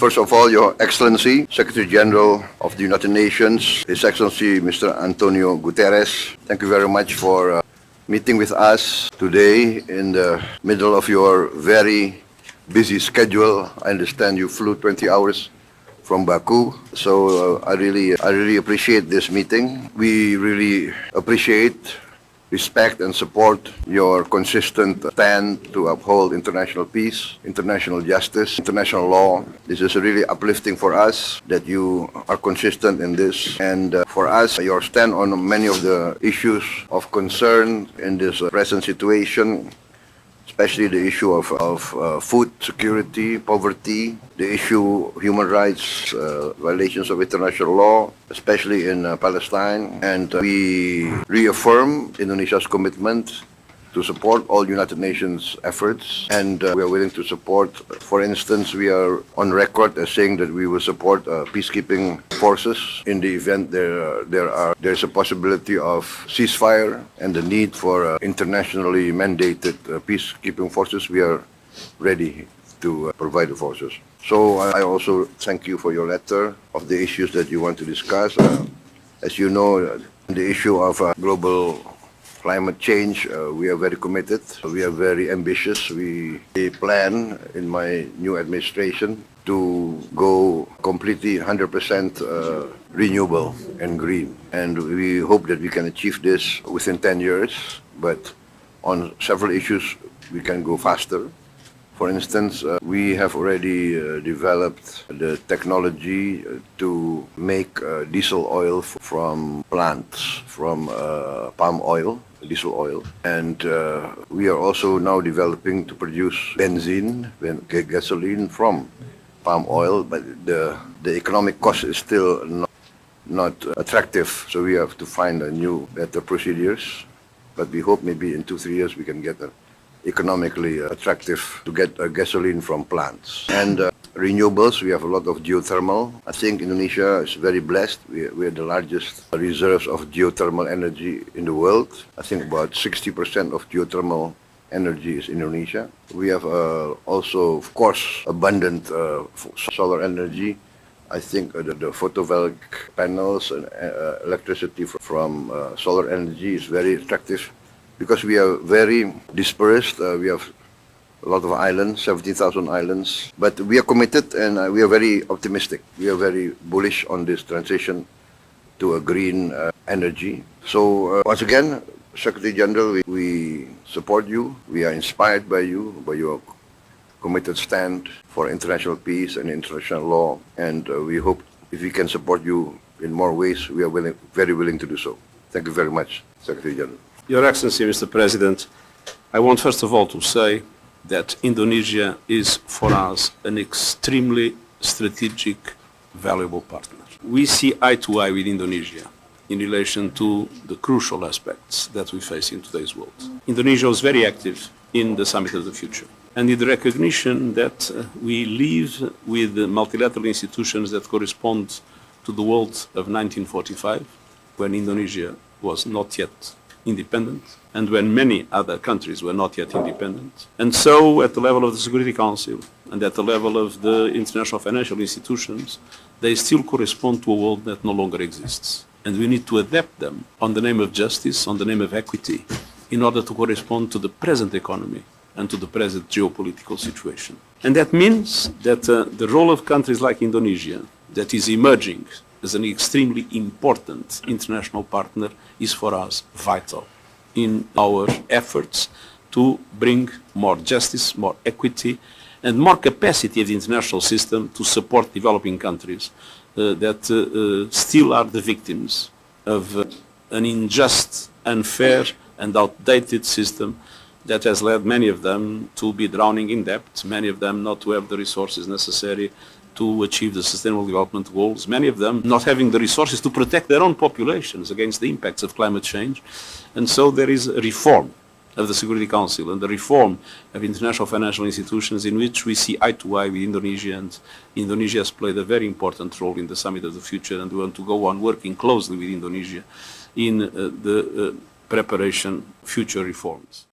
First of all, Your Excellency, Secretary General of the United Nations, His Excellency Mr. António Guterres, thank you very much for meeting with us today in the middle of your very busy schedule. I understand you flew 20 hours from Baku, so I really appreciate this meeting. We really appreciate, respect and support your consistent stand to uphold international peace, international justice, international law. This is really uplifting for us that you are consistent in this, and for us, your stand on many of the issues of concern in this present situation, especially the issue of food security, poverty, the issue of human rights, violations of international law, especially in Palestine. And we reaffirm Indonesia's commitment to support all United Nations efforts, and we are willing to support. For instance, we are on record as saying that we will support peacekeeping forces in the event there's a possibility of ceasefire and the need for internationally mandated peacekeeping forces. We are ready to provide the forces. So I also thank you for your letter of the issues that you want to discuss. As you know, the issue of global climate change, we are very committed, we are very ambitious. We plan in my new administration to go completely 100% renewable and green. And we hope that we can achieve this within 10 years, but on several issues we can go faster. For instance, we have already developed the technology to make diesel oil from plants, from palm oil, diesel oil. And we are also now developing to produce benzene, gasoline from palm oil, but the economic cost is still not attractive. So we have to find better procedures. But we hope maybe in 2-3 years we can get economically attractive to get gasoline from plants. And renewables, we have a lot of geothermal. I think Indonesia is very blessed. We are the largest reserves of geothermal energy in the world. I think about 60% of geothermal energy is Indonesia. We have also, of course, abundant solar energy. I think the photovoltaic panels and electricity from solar energy is very attractive, because we are very dispersed. We have a lot of islands, 17,000 islands, but we are committed and we are very optimistic. We are very bullish on this transition to a green energy. So once again, Secretary General, we support you. We are inspired by you, by your committed stand for international peace and international law, and we hope if we can support you in more ways, we are very willing to do so. Thank you very much, Secretary General. Your Excellency, Mr. President, I want first of all to say that Indonesia is for us an extremely strategic, valuable partner. We see eye to eye with Indonesia in relation to the crucial aspects that we face in today's world. Indonesia was very active in the Summit of the Future, and in the recognition that we live with multilateral institutions that correspond to the world of 1945, when Indonesia was not yet independent, and when many other countries were not yet independent. And so, at the level of the Security Council and at the level of the international financial institutions, they still correspond to a world that no longer exists. And we need to adapt them on the name of justice, on the name of equity, in order to correspond to the present economy and to the present geopolitical situation. And that means that the role of countries like Indonesia, that is emerging as an extremely important international partner, is for us vital in our efforts to bring more justice, more equity, and more capacity of the international system to support developing countries that still are the victims of an unjust, unfair, and outdated system that has led many of them to be drowning in debt, many of them not to have the resources necessary to achieve the Sustainable Development Goals, many of them not having the resources to protect their own populations against the impacts of climate change. And so there is a reform of the Security Council and the reform of international financial institutions in which we see eye to eye with Indonesia, and Indonesia has played a very important role in the Summit of the Future, and we want to go on working closely with Indonesia in the preparation of future reforms.